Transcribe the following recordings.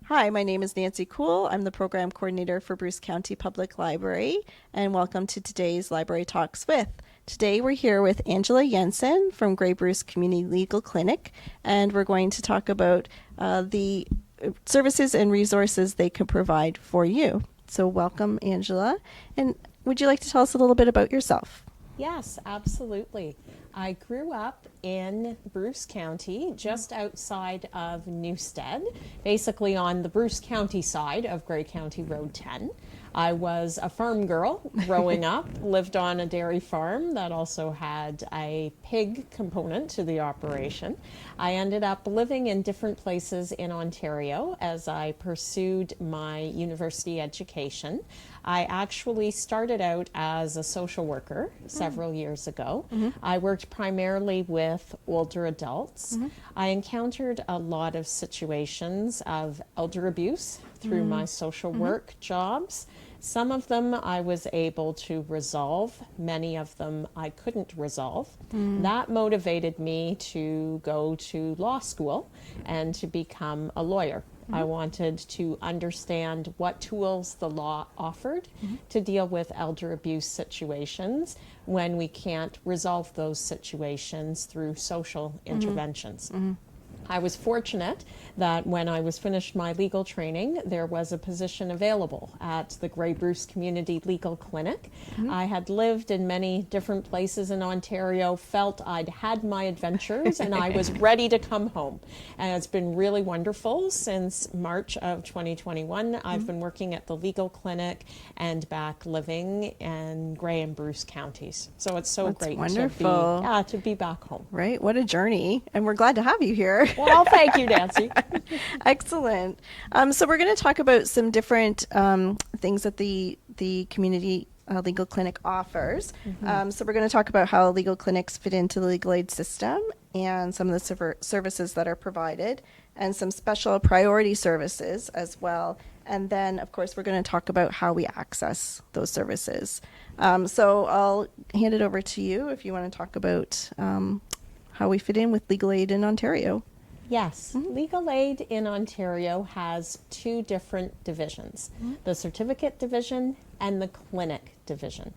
Hi, my name is Nancy Cool. I'm the program coordinator for Bruce County Public Library, and welcome to today's Library Talks with. Today we're here with Angela Jensen from Grey Bruce Community Legal Clinic, and we're going to talk about the services and resources they can provide for you. So welcome, Angela. And would you like to tell us a little bit about yourself? Yes, absolutely. I grew up in Bruce County, just outside of Newstead, basically on the Bruce County side of Grey County Road 10. I was a farm girl growing up, lived on a dairy farm that also had a pig component to the operation. I ended up living in different places in Ontario as I pursued my university education. I actually started out as a social worker several years ago. I worked primarily with older adults. I encountered a lot of situations of elder abuse through my social work jobs. Some of them I was able to resolve, many of them I couldn't resolve. That motivated me to go to law school and to become a lawyer. I wanted to understand what tools the law offered to deal with elder abuse situations when we can't resolve those situations through social interventions. I was fortunate that when I was finished my legal training, there was a position available at the Grey Bruce Community Legal Clinic. I had lived in many different places in Ontario, felt I'd had my adventures, and I was ready to come home. And it's been really wonderful since March of 2021. I've been working at the legal clinic and back living in Grey and Bruce counties. So it's so That's great wonderful. to be back home. Right? What a journey. And we're glad to have you here. Well, thank you, Nancy. Excellent. So we're going to talk about some different things that the community legal clinic offers. So we're going to talk about how legal clinics fit into the legal aid system and some of the services that are provided and some special priority services as well. And then, of course, we're going to talk about how we access those services. So I'll hand it over to you if you want to talk about how we fit in with legal aid in Ontario. Yes, legal aid in Ontario has two different divisions, the certificate division and the clinic division.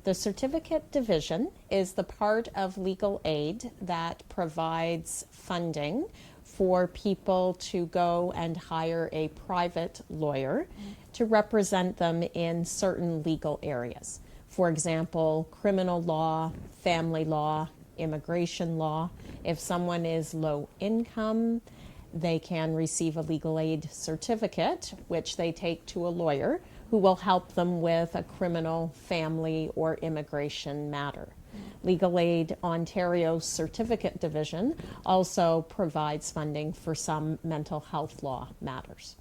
The certificate division is the part of legal aid that provides funding for people to go and hire a private lawyer to represent them in certain legal areas. For example, criminal law, family law, immigration law. If someone is low income, they can receive a legal aid certificate, which they take to a lawyer who will help them with a criminal, family, or immigration matter. Legal Aid Ontario Certificate Division also provides funding for some mental health law matters.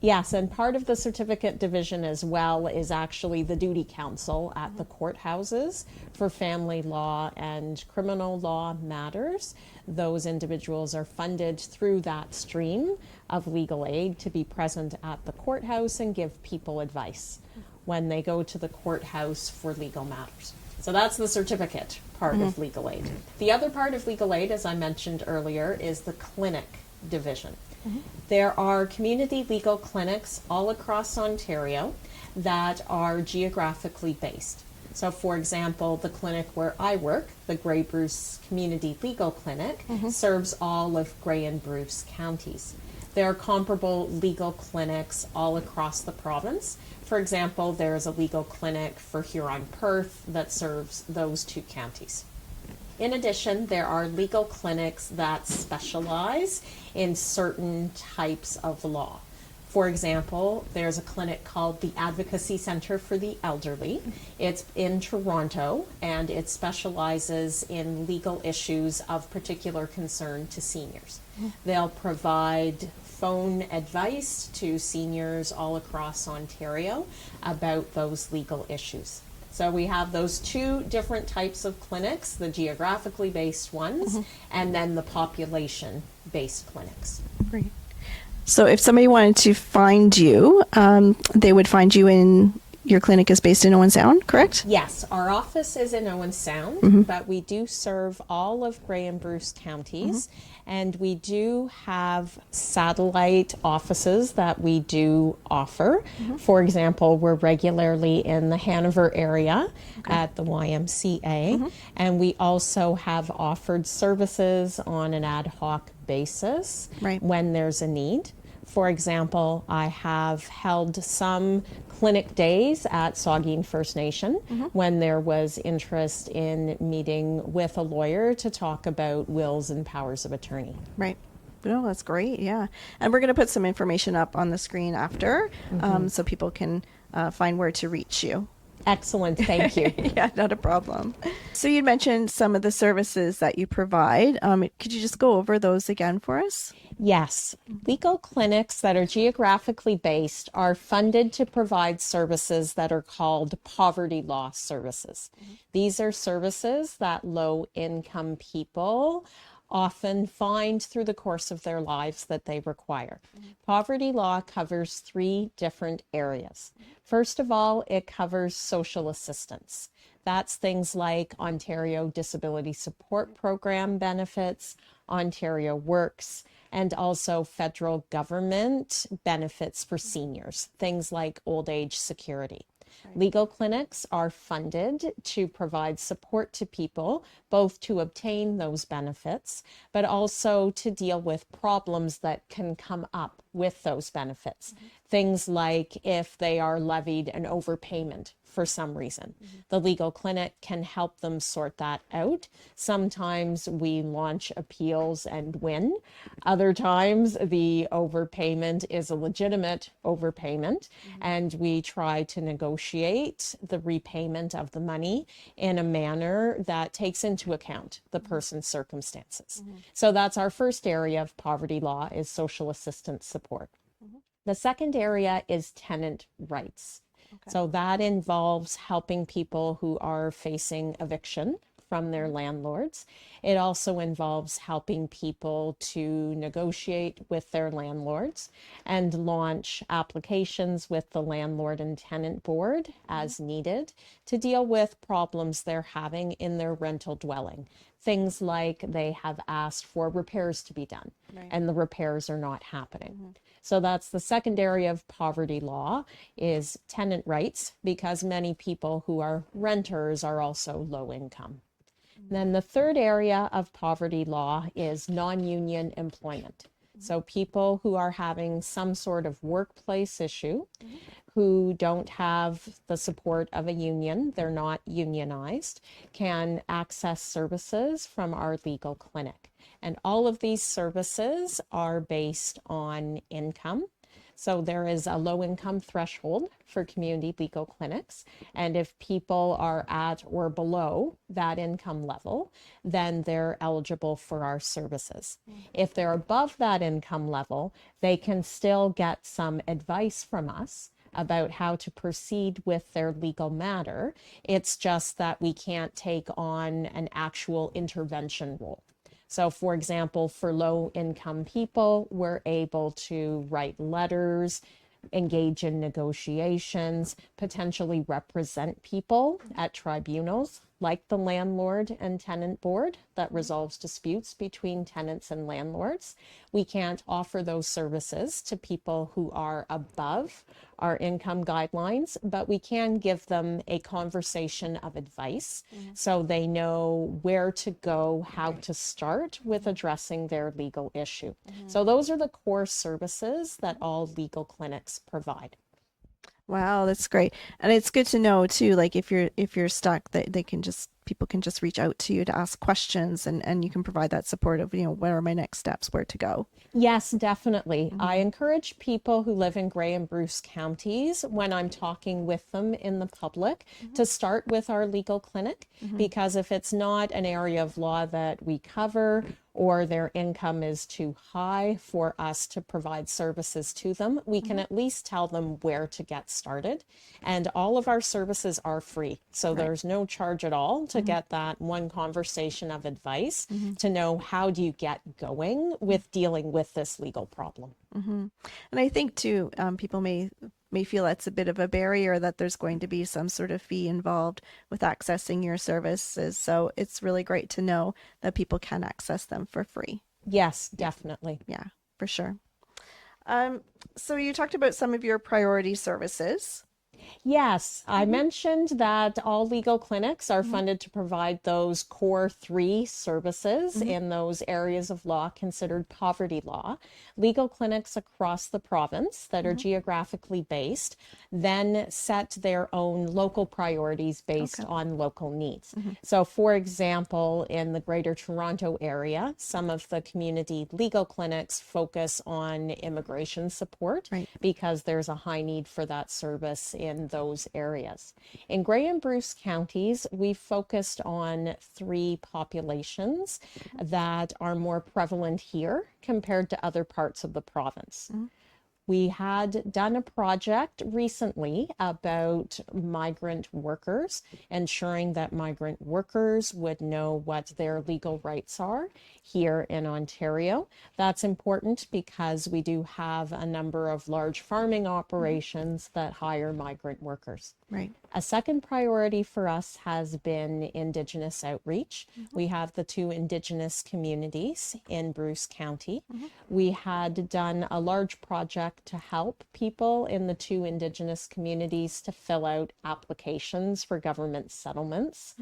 Yes, and part of the certificate division as well is actually the duty council at the courthouses for family law and criminal law matters. Those individuals are funded through that stream of legal aid to be present at the courthouse and give people advice when they go to the courthouse for legal matters. So that's the certificate part of legal aid. The other part of legal aid, as I mentioned earlier, is the clinic division. There are community legal clinics all across Ontario that are geographically based. So, for example, the clinic where I work, the Grey Bruce Community Legal Clinic, serves all of Grey and Bruce counties. There are comparable legal clinics all across the province. For example, there's a legal clinic for Huron-Perth that serves those two counties. In addition, there are legal clinics that specialize in certain types of law. For example, there's a clinic called the Advocacy Center for the Elderly. It's in Toronto, and it specializes in legal issues of particular concern to seniors. They'll provide phone advice to seniors all across Ontario about those legal issues. So we have those two different types of clinics, the geographically based ones, and then the population-based clinics. Great. So if somebody wanted to find you, they would find you in your clinic is based in Owen Sound, correct? Yes, our office is in Owen Sound, but we do serve all of Grey and Bruce counties, and we do have satellite offices that we do offer. For example, we're regularly in the Hanover area at the YMCA, and we also have offered services on an ad hoc basis Right. when there's a need. For example, I have held some clinic days at Saugeen First Nation when there was interest in meeting with a lawyer to talk about wills and powers of attorney. Right. No, that's great. Yeah. And we're going to put some information up on the screen after so people can find where to reach you. Excellent, thank you. Yeah, not a problem. So you mentioned some of the services that you provide. Could you just go over those again for us? Yes, legal clinics that are geographically based are funded to provide services that are called poverty law services. These are services that low income people often find through the course of their lives that they require. Poverty law covers 3 different areas. First of all, it covers social assistance. That's things like Ontario Disability Support Program benefits, Ontario Works, and also federal government benefits for seniors, things like old age security. Legal clinics are funded to provide support to people, both to obtain those benefits, but also to deal with problems that can come up with those benefits. Things like if they are levied an overpayment for some reason. The legal clinic can help them sort that out. Sometimes we launch appeals and win. Other times the overpayment is a legitimate overpayment, and we try to negotiate the repayment of the money in a manner that takes into account the person's circumstances. So that's our first area of poverty law, is social assistance support. The second area is tenant rights. So that involves helping people who are facing eviction from their landlords. It also involves helping people to negotiate with their landlords and launch applications with the landlord and tenant board as needed to deal with problems they're having in their rental dwelling. Things like they have asked for repairs to be done, and the repairs are not happening. So that's the second area of poverty law, is tenant rights, because many people who are renters are also low income. Then the third area of poverty law is non-union employment. So people who are having some sort of workplace issue, who don't have the support of a union, they're not unionized, can access services from our legal clinic. And all of these services are based on income. So there is a low income threshold for community legal clinics. And if people are at or below that income level, then they're eligible for our services. If they're above that income level, they can still get some advice from us about how to proceed with their legal matter. It's just that we can't take on an actual intervention role. So for example, for low income people, we're able to write letters, engage in negotiations, potentially represent people at tribunals like the landlord and tenant board that resolves disputes between tenants and landlords. We can't offer those services to people who are above our income guidelines, but we can give them a conversation of advice so they know where to go, how to start with addressing their legal issue. So those are the core services that all legal clinics provide. Wow, that's great. And it's good to know too, like if you're stuck, that people can just reach out to you to ask questions, and you can provide that support of, where are my next steps, where to go. Yes, definitely. I encourage people who live in Grey and Bruce counties, when I'm talking with them in the public, to start with our legal clinic, because if it's not an area of law that we cover, or their income is too high for us to provide services to them, we can at least tell them where to get started. And all of our services are free. So there's no charge at all to get that one conversation of advice to know how do you get going with dealing with this legal problem. And I think too, people may may feel that's a bit of a barrier, that there's going to be some sort of fee involved with accessing your services. So it's really great to know that people can access them for free. Yes, definitely. Yeah, for sure. So you talked about some of your priority services. Yes, I mentioned that all legal clinics are funded to provide those core three services in those areas of law considered poverty law. Legal clinics across the province that are geographically based then set their own local priorities based on local needs. So, for example, in the Greater Toronto area, some of the community legal clinics focus on immigration support Right. because there's a high need for that service in those areas. In Grey and Bruce counties, we focused on three populations that are more prevalent here compared to other parts of the province. We had done a project recently about migrant workers, ensuring that migrant workers would know what their legal rights are here in Ontario. That's important because we do have a number of large farming operations that hire migrant workers. Right. A second priority for us has been Indigenous outreach. We have the two Indigenous communities in Bruce County. We had done a large project to help people in the two Indigenous communities to fill out applications for government settlements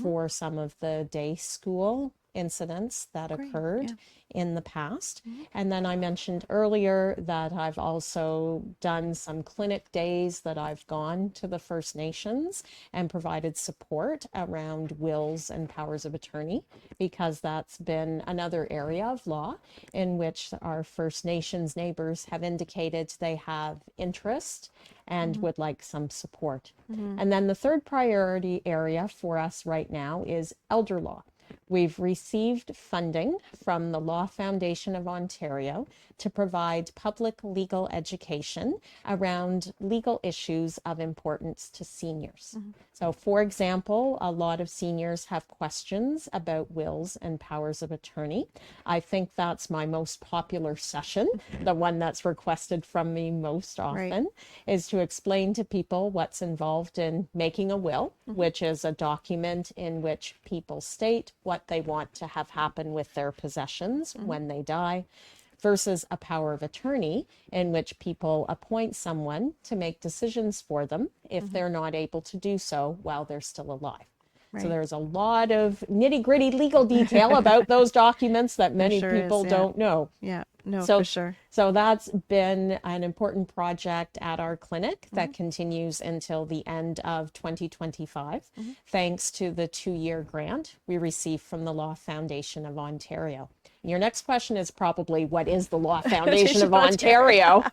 for some of the day school incidents that occurred in the past. And then I mentioned earlier that I've also done some clinic days that I've gone to the First Nations and provided support around wills and powers of attorney, because that's been another area of law in which our First Nations neighbors have indicated they have interest and would like some support. And then the third priority area for us right now is elder law. We've received funding from the Law Foundation of Ontario to provide public legal education around legal issues of importance to seniors. So, for example, a lot of seniors have questions about wills and powers of attorney. I think that's my most popular session, the one that's requested from me most often, is to explain to people what's involved in making a will, which is a document in which people state what they want to have happen with their possessions when they die, versus a power of attorney in which people appoint someone to make decisions for them if they're not able to do so while they're still alive. So there's a lot of nitty-gritty legal detail about those documents that many sure people is, yeah. don't know. Yeah, no, So, for sure. so that's been an important project at our clinic that continues until the end of 2025, thanks to the 2-year grant we received from the Law Foundation of Ontario. Your next question is probably, what is the Law Foundation of Ontario?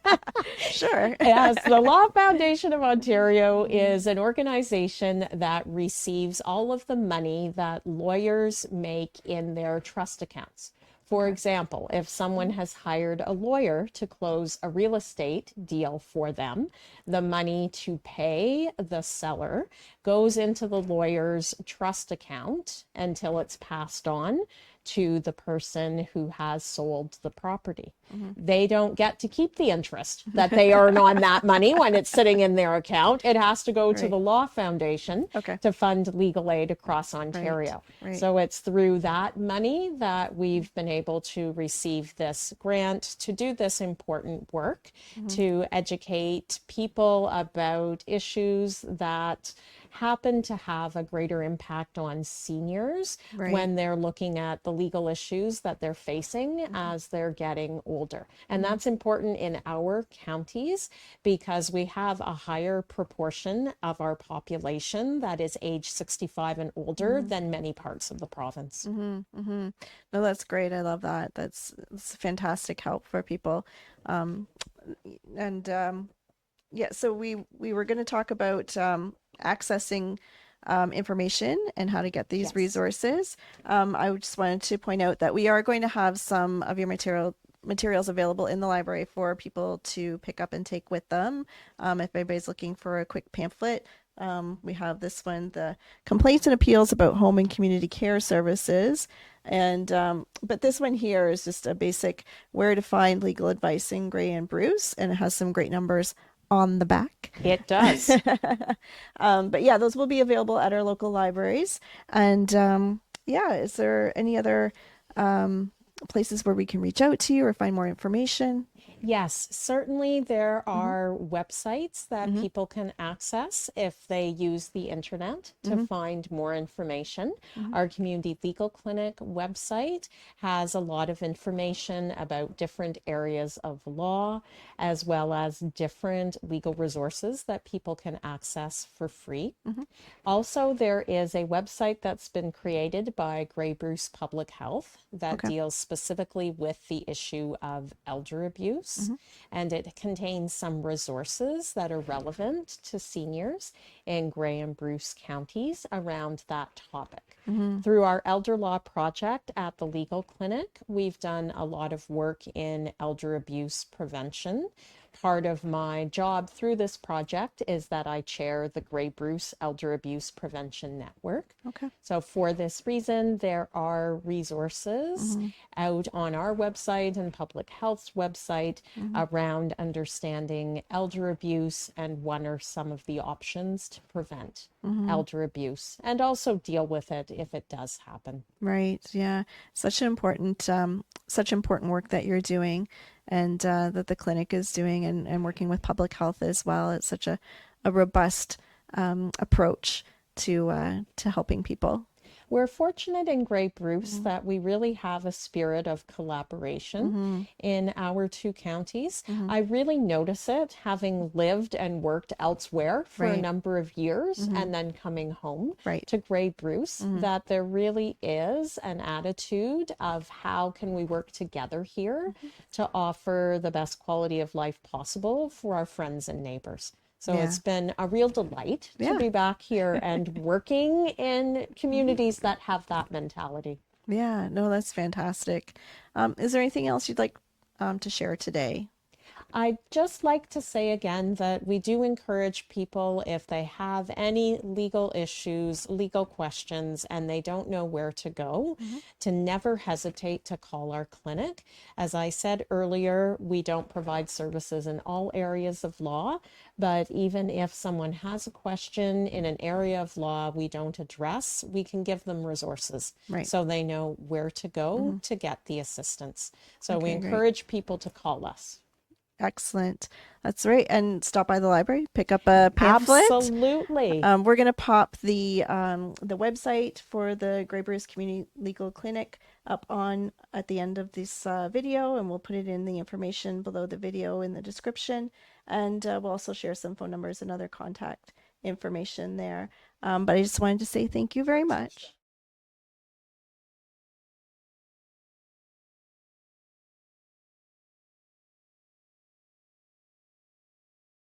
Sure. Yes, the Law Foundation of Ontario is an organization that receives all of the money that lawyers make in their trust accounts. For example, if someone has hired a lawyer to close a real estate deal for them, the money to pay the seller goes into the lawyer's trust account until it's passed on to the person who has sold the property. They don't get to keep the interest that they earn on that money when it's sitting in their account. It has to go to the Law Foundation to fund legal aid across Ontario. Right. So it's through that money that we've been able to receive this grant to do this important work, to educate people about issues that happen to have a greater impact on seniors when they're looking at the legal issues that they're facing as they're getting older. And that's important in our counties because we have a higher proportion of our population that is age 65 and older than many parts of the province. No, that's great. I love that. That's fantastic help for people. Yeah, so we were going to talk about accessing information and how to get these resources. I just wanted to point out that we are going to have some of your materials available in the library for people to pick up and take with them. If anybody's looking for a quick pamphlet, we have this one, the Complaints and Appeals about Home and Community Care Services. And but this one here is just a basic where to find legal advice in Grey and Bruce, and it has some great numbers on the back. It does. But yeah, those will be available at our local libraries. And yeah, is there any other places where we can reach out to you or find more information? Yes, certainly there are websites that people can access if they use the internet to find more information. Our Community Legal Clinic website has a lot of information about different areas of law, as well as different legal resources that people can access for free. Also, there is a website that's been created by Grey Bruce Public Health that Okay. deals specifically with the issue of elder abuse. And it contains some resources that are relevant to seniors in Grey and Bruce counties around that topic. Through our elder law project at the Legal Clinic, we've done a lot of work in elder abuse prevention. Part of my job through this project is that I chair the Grey Bruce Elder Abuse Prevention Network. Okay. So for this reason, there are resources out on our website and Public Health's website around understanding elder abuse and what are some of the options to prevent elder abuse and also deal with it if it does happen. Right. Yeah. Such important work that you're doing and that the clinic is doing and working with public health as well. It's such a robust approach to helping people. We're fortunate in Grey Bruce that we really have a spirit of collaboration in our two counties. I really notice it having lived and worked elsewhere for a Right. number of years and then coming home Right. to Grey Bruce, that there really is an attitude of how can we work together here to offer the best quality of life possible for our friends and neighbors. So Yeah. it's been a real delight Yeah. to be back here and working in communities that have that mentality. Yeah. No, that's fantastic. Is there anything else you'd like to share today? I'd just like to say again that we do encourage people, if they have any legal issues, legal questions, and they don't know where to go, to never hesitate to call our clinic. As I said earlier, we don't provide services in all areas of law, but even if someone has a question in an area of law we don't address, we can give them resources Right. so they know where to go to get the assistance. So we Okay, great. encourage people to call us. Excellent. That's right. And stop by the library, pick up a pamphlet. Absolutely. We're going to pop the website for the Grey Bruce Community Legal Clinic up on at the end of this video, and we'll put it in the information below the video in the description. And we'll also share some phone numbers and other contact information there. But I just wanted to say thank you very much.